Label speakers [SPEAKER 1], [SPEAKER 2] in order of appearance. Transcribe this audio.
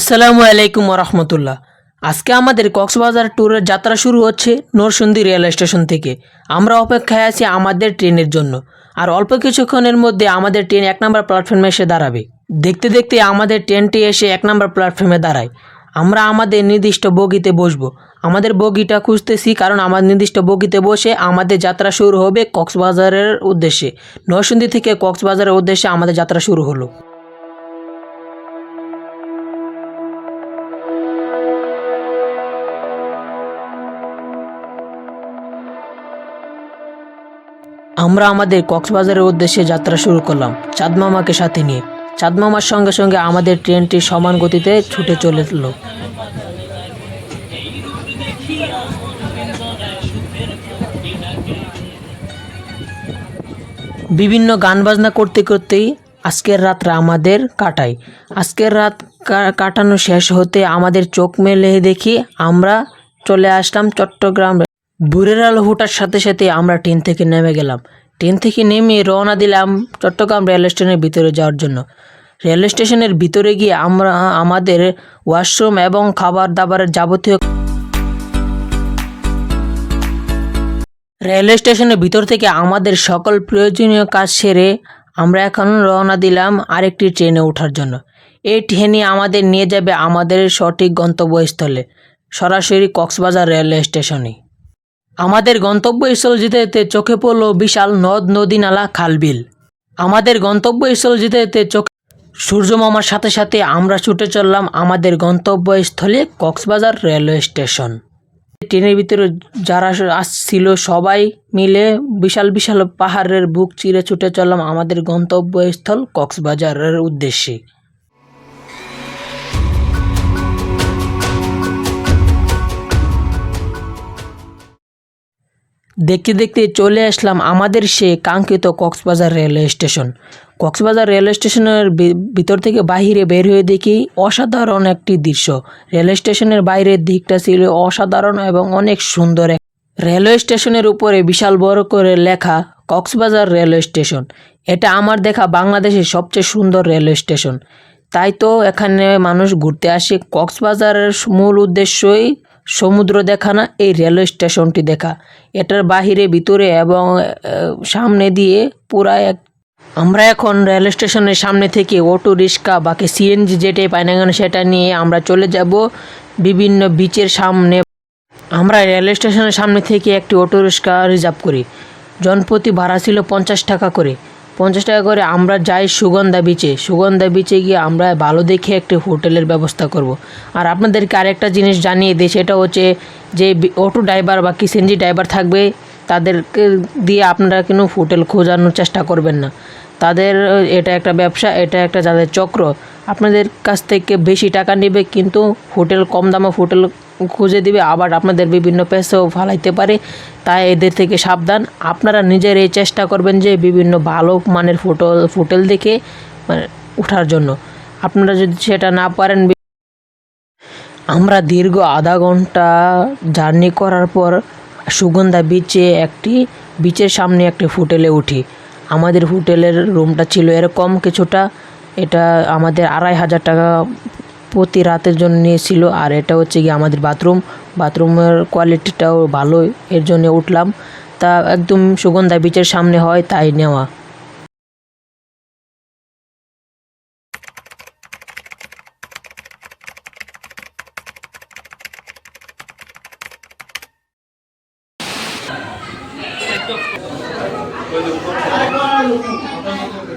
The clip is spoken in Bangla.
[SPEAKER 1] আসসালামু আলাইকুম রহমতুল্লাহ। আজকে আমাদের কক্সবাজার ট্যুরের যাত্রা শুরু হচ্ছে নরসিংদী রেল স্টেশন থেকে। আমরা অপেক্ষায় আছি আমাদের ট্রেনের জন্য। আর অল্প কিছুক্ষণের মধ্যে আমাদের ট্রেন 1 নম্বর প্ল্যাটফর্মে এসে দাঁড়াবে। দেখতে দেখতে আমাদের ট্রেনটি এসে 1 নম্বর প্ল্যাটফর্মে দাঁড়ায়। আমরা আমাদের নির্দিষ্ট বগিতে বসবো। আমাদের বগিটা খুঁজতেছি, কারণ আমার নির্দিষ্ট বগিতে বসে আমাদের যাত্রা শুরু হবে কক্সবাজারের উদ্দেশ্যে। নরসিংদী থেকে কক্সবাজারের উদ্দেশ্যে আমাদের যাত্রা শুরু হলো। আমরা আমাদের কক্সবাজারের উদ্দেশ্যে যাত্রা শুরু করলাম চাঁদ মামাকে সাথে নিয়ে। চাঁদ মামার সঙ্গে সঙ্গে আমাদের ট্রেনটি সমান গতিতে ছুটে চলল। বিভিন্ন গান বাজনা করতে করতেই আজকের রাতটা আমাদের কাটাই। আজকের রাত কাটানো শেষ হতে আমাদের চোখ মেলে দেখি আমরা চলে আসলাম চট্টগ্রাম। ভোরের আলো ফোটার সাথে সাথে আমরা ট্রেন থেকে নেমে গেলাম। ট্রেন থেকে নেমে রওনা দিলাম চট্টগ্রাম রেল স্টেশনের ভিতরে যাওয়ার জন্য। রেল স্টেশনের ভিতরে গিয়ে আমরা আমাদের ওয়াশরুম এবং খাবার দাবারের যাবতীয় রেল স্টেশনের ভিতর থেকে আমাদের সকল প্রয়োজনীয় কাজ সেরে আমরা এখন রওনা দিলাম আরেকটি ট্রেনে ওঠার জন্য। এই ট্রেনে আমাদের নিয়ে যাবে আমাদের সঠিক গন্তব্যস্থলে, সরাসরি কক্সবাজার রেল স্টেশনে। আমাদের গন্তব্যস্থল যেতে যেতে চোখে পড়ল বিশাল নদ নদী নালা খালবিল। আমাদের গন্তব্যস্থল যেতে যেতে চোখে সূর্য মামার সাথে সাথে আমরা ছুটে চললাম আমাদের গন্তব্যস্থলে কক্সবাজার রেলওয়ে স্টেশন। ট্রেনের ভিতরে যারা আসছিল সবাই মিলে বিশাল বিশাল পাহাড়ের বুক চিরে ছুটে চললাম আমাদের গন্তব্যস্থল কক্সবাজারের উদ্দেশ্যে। দেখতে দেখতে চলে আসলাম আমাদের সে কাঙ্ক্ষিত Cox's Bazar railway station. Cox's Bazar railway স্টেশনের ভিতর থেকে বাহিরে বের হয়ে দেখি অসাধারণ একটি দৃশ্য। রেলওয়ে স্টেশনের বাইরের দিকটা ছিল অসাধারণ এবং অনেক সুন্দর। রেলওয়ে স্টেশনের উপরে বিশাল বড় করে লেখা কক্সবাজার রেলওয়ে স্টেশন। এটা আমার দেখা বাংলাদেশের সবচেয়ে সুন্দর রেলওয়ে স্টেশন। তাই তো এখানে মানুষ ঘুরতে আসে। কক্সবাজারের মূল উদ্দেশ্যই সমুদ্র দেখা না, এই রেলওয়ে স্টেশনটি দেখা। এটার বাহিরে ভিতরে এবং সামনে দিয়ে পুরা আমরা এখন রেল স্টেশনের সামনে থেকে অটো রিক্সা বাকি সিএনজি যেটাই পাই না কেন সেটা নিয়ে আমরা চলে যাব বিভিন্ন বিচের সামনে। আমরা রেল স্টেশনের সামনে থেকে একটি অটো রিক্সা রিজার্ভ করি। জনপ্রতি ভাড়া ছিল 50 টাকা করে। 50 টাকা করে আমরা যাই সুগন্ধা বিচে। সুগন্ধা বিচে গিয়ে আমরা ভালো দেখে একটি হোটেলের ব্যবস্থা করব। আর আপনাদেরকে আরেকটা জিনিস জানিয়ে দিই, সেটা হচ্ছে যে অটো ড্রাইভার বা সিএনজি ড্রাইভার থাকবে তাদেরকে দিয়ে আপনারা কিন্তু হোটেল খোঁজানোর চেষ্টা করবেন না। তাদের এটা একটা ব্যবসা, এটা একটা যাদের চক্র। আপনাদের কাছ থেকে বেশি টাকা নেবে কিন্তু হোটেল কম দামে হোটেল খুঁজে দিবে, আবার আপনাদের বিভিন্ন পেছেও ফালাইতে পারে। তাই এদের থেকে সাবধান। আপনারা নিজেরাই চেষ্টা করবেন যে বিভিন্ন ভালো মানের হোটেল দেখে ওঠার জন্য। আপনারা যদি সেটা না পারেন, আমরা দীর্ঘ আধা ঘন্টা জার্নি করার পর সুগন্ধা বিচের সামনে একটি হোটেলে উঠি। আমাদের হোটেলের রুমটা ছিল এরকম কিছুটা। এটা আমাদের 2500 টাকা প্রতি রাতের জন্য নিয়েছিল। আর এটা হচ্ছে গিয়ে আমাদের বাথরুমের কোয়ালিটিটাও ভালো, এর জন্য উঠলাম। তা একদম সুগন্ধা বিচের সামনে হয় তাই নেওয়া।